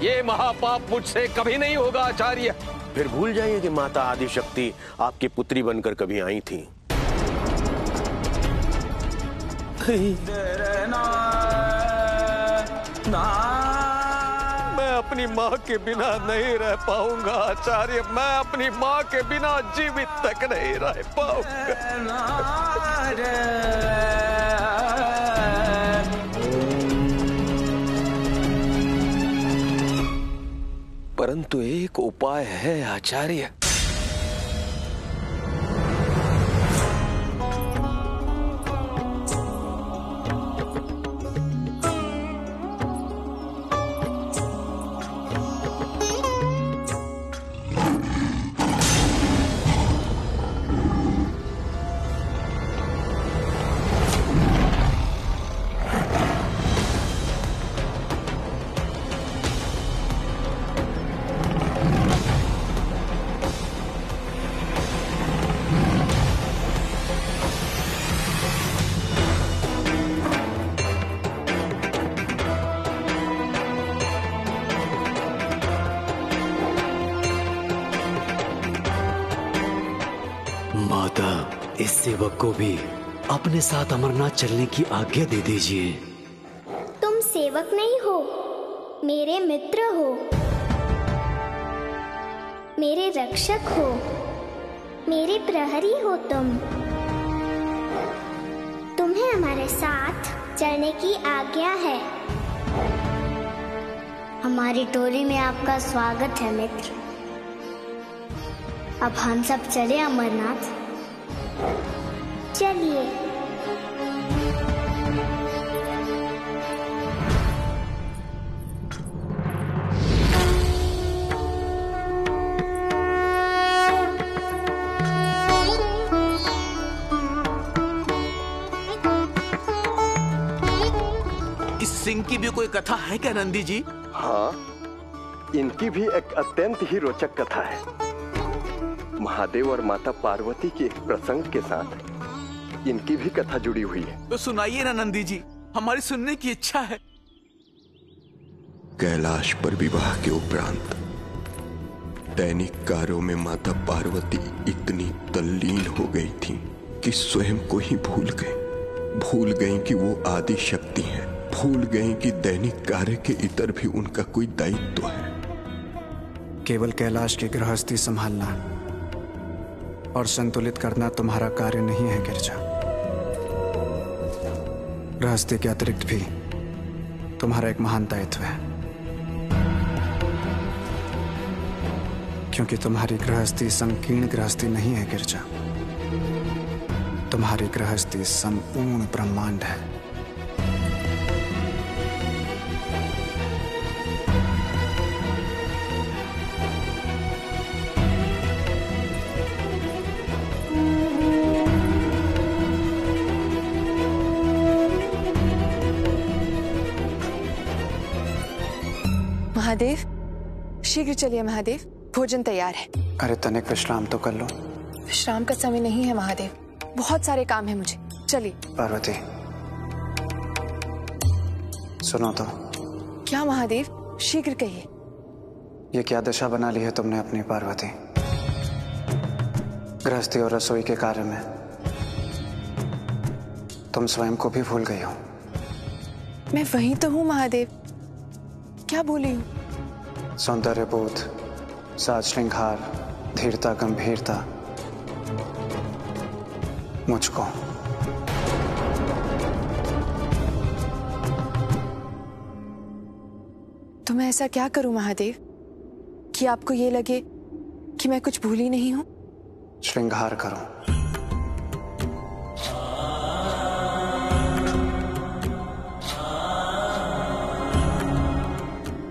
ये महापाप मुझसे कभी नहीं होगा आचार्य। फिर भूल जाइए कि माता आदिशक्ति आपकी पुत्री बनकर कभी आई थी। मैं अपनी माँ के बिना नहीं रह पाऊंगा आचार्य, मैं अपनी माँ के बिना जीवित तक नहीं रह पाऊंगा। परंतु एक उपाय है आचार्य। माता, इस सेवक को भी अपने साथ अमरनाथ चलने की आज्ञा दे दीजिए। तुम सेवक नहीं हो, मेरे मित्र हो, मेरे रक्षक हो, मेरे प्रहरी हो तुम्हें हमारे साथ चलने की आज्ञा है। हमारी टोली में आपका स्वागत है मित्र। अब हम सब चले अमरनाथ। चलिए। इस सिंह की भी कोई कथा है क्या नंदी जी? हाँ, इनकी भी एक अत्यंत ही रोचक कथा है। महादेव और माता पार्वती के एक प्रसंग के साथ इनकी भी कथा जुड़ी हुई है। तो सुनाइए ना नंदी जी, हमारी सुनने की इच्छा है। कैलाश पर विवाह के उपरांत दैनिक कार्यों में माता पार्वती इतनी तल्लीन हो गई थी कि स्वयं को ही भूल गई कि वो आदि शक्ति हैं, भूल गई कि दैनिक कार्य के इतर भी उनका कोई दायित्व है। केवल कैलाश की गृहस्थी संभालना और संतुलित करना तुम्हारा कार्य नहीं है गिरजा। गृहस्थी के अतिरिक्त भी तुम्हारा एक महान दायित्व है, क्योंकि तुम्हारी गृहस्थी संकीर्ण गृहस्थी नहीं है गिरजा। तुम्हारी गृहस्थी संपूर्ण ब्रह्मांड है। महादेव, शीघ्र चलिए महादेव, भोजन तैयार है। अरे तनिक विश्राम तो कर लो। विश्राम का समय नहीं है महादेव, बहुत सारे काम है मुझे। चलिए। पार्वती सुनो तो। क्या महादेव, शीघ्र कहिए। ये क्या दशा बना ली है तुमने अपनी पार्वती? गृहस्थी और रसोई के कार्य में तुम स्वयं को भी भूल गई हो। मैं वही तो हूँ महादेव, क्या भूली हूँ? सौंदर्य बोध, साज श्रृंगार, धीरता गंभीरता मुझको। तो मैं ऐसा क्या करूं महादेव कि आपको ये लगे कि मैं कुछ भूली नहीं हूं? श्रृंगार करो।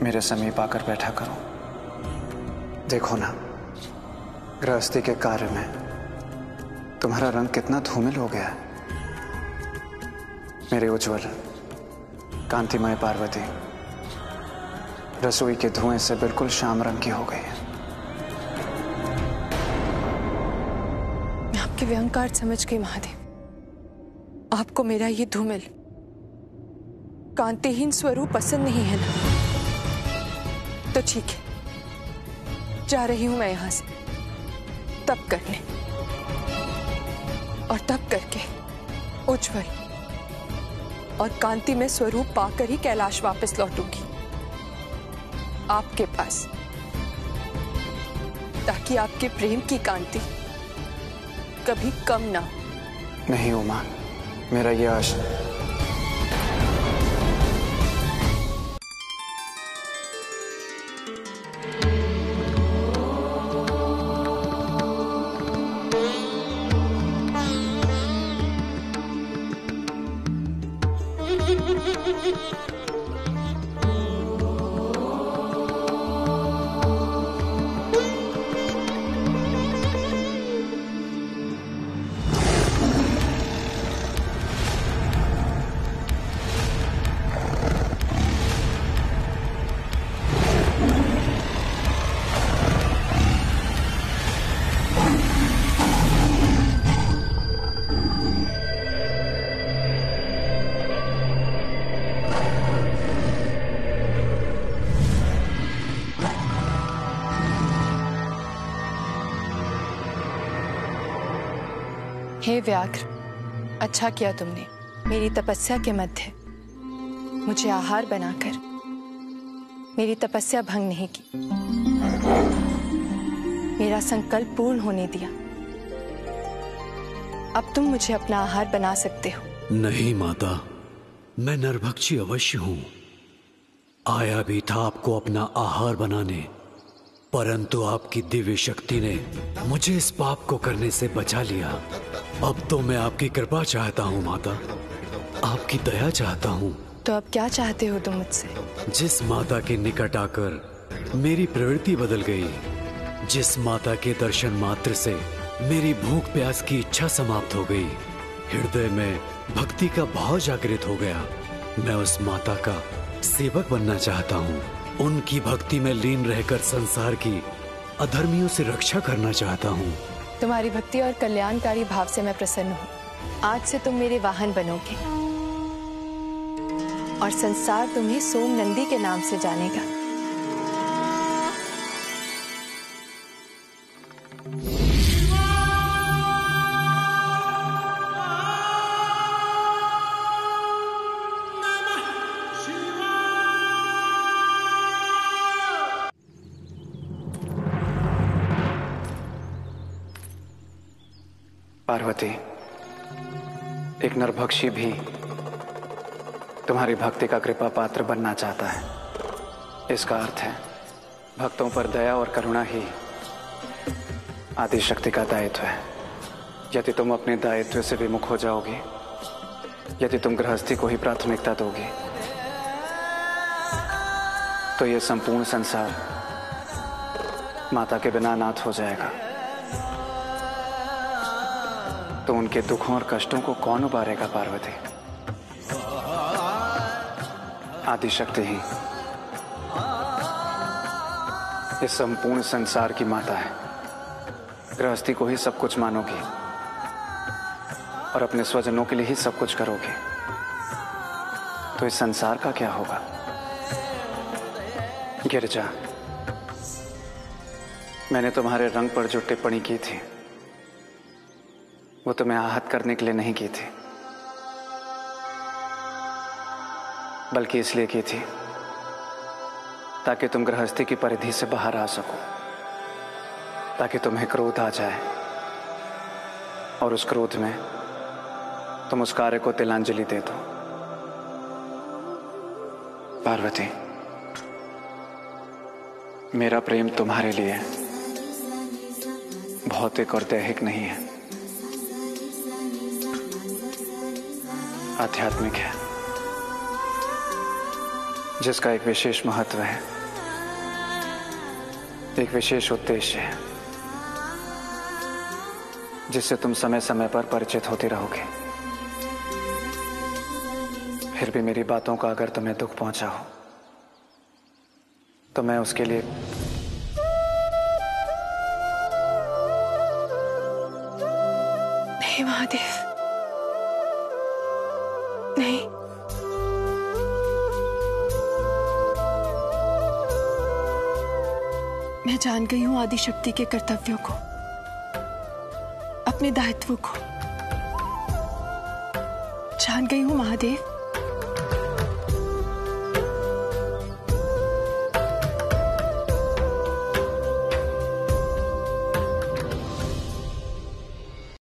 मेरे समीप आकर बैठा करो। देखो ना, गृहस्थी के कार्य में तुम्हारा रंग कितना धूमिल हो गया है। मेरे उज्जवल कांतिमय पार्वती रसोई के धुएं से बिल्कुल श्याम रंग की हो गई है। मैं आपके व्यंग्यार्थ समझ गई महादेव। आपको मेरा ये धूमिल कांतिहीन स्वरूप पसंद नहीं है ना? तो ठीक है, जा रही हूं मैं यहां से तप करने, और तप करके उज्जवल और कांति में स्वरूप पाकर ही कैलाश वापस लौटूंगी आपके पास, ताकि आपके प्रेम की कांति कभी कम ना हो। नहीं उमा, मेरा ये आशा। हे व्याघ्र, अच्छा किया तुमने मेरी तपस्या के मध्य मुझे आहार बनाकर मेरी तपस्या भंग नहीं की, मेरा संकल्प पूर्ण होने दिया। अब तुम मुझे अपना आहार बना सकते हो। नहीं माता, मैं नरभक्षी अवश्य हूं। आया भी था आपको अपना आहार बनाने, परंतु आपकी दिव्य शक्ति ने मुझे इस पाप को करने से बचा लिया। अब तो मैं आपकी कृपा चाहता हूँ माता, आपकी दया चाहता हूँ। तो अब क्या चाहते हो तुम मुझसे? जिस माता के निकट आकर मेरी प्रवृत्ति बदल गई, जिस माता के दर्शन मात्र से मेरी भूख प्यास की इच्छा समाप्त हो गई, हृदय में भक्ति का भाव जागृत हो गया, मैं उस माता का सेवक बनना चाहता हूँ। उनकी भक्ति में लीन रहकर संसार की अधर्मियों से रक्षा करना चाहता हूँ। तुम्हारी भक्ति और कल्याणकारी भाव से मैं प्रसन्न हूँ। आज से तुम मेरे वाहन बनोगे और संसार तुम्हें सोम नंदी के नाम से जानेगा। पार्वती, एक नरभक्षी भी तुम्हारी भक्ति का कृपा पात्र बनना चाहता है। इसका अर्थ है भक्तों पर दया और करुणा ही आदि शक्ति का दायित्व है। यदि तुम अपने दायित्व से विमुख हो जाओगी, यदि तुम गृहस्थी को ही प्राथमिकता दोगी, तो यह संपूर्ण संसार माता के बिना अनाथ हो जाएगा। तो उनके दुखों और कष्टों को कौन उबारेगा पार्वती? आदि शक्ति ही इस संपूर्ण संसार की माता है। गृहस्थी को ही सब कुछ मानोगी और अपने स्वजनों के लिए ही सब कुछ करोगी, तो इस संसार का क्या होगा? गिरिजा, मैंने तुम्हारे रंग पर जो टिप्पणी की थी वो तुम्हें आहत करने के लिए नहीं की थी, बल्कि इसलिए की थी ताकि तुम गृहस्थी की परिधि से बाहर आ सको, ताकि तुम्हें क्रोध आ जाए और उस क्रोध में तुम उस कार्य को तिलांजलि दे दो। पार्वती, मेरा प्रेम तुम्हारे लिए भौतिक और दैहिक नहीं है, आध्यात्मिक है, जिसका एक विशेष महत्व है, एक विशेष उद्देश्य है, जिससे तुम समय समय पर परिचित होती रहोगे। फिर भी मेरी बातों का अगर तुम्हें दुख पहुंचा हो तो मैं उसके लिए नहीं महादेव, नहीं। मैं जान गई हूं आदिशक्ति के कर्तव्यों को, अपने दायित्व को। जान गई हूं महादेव,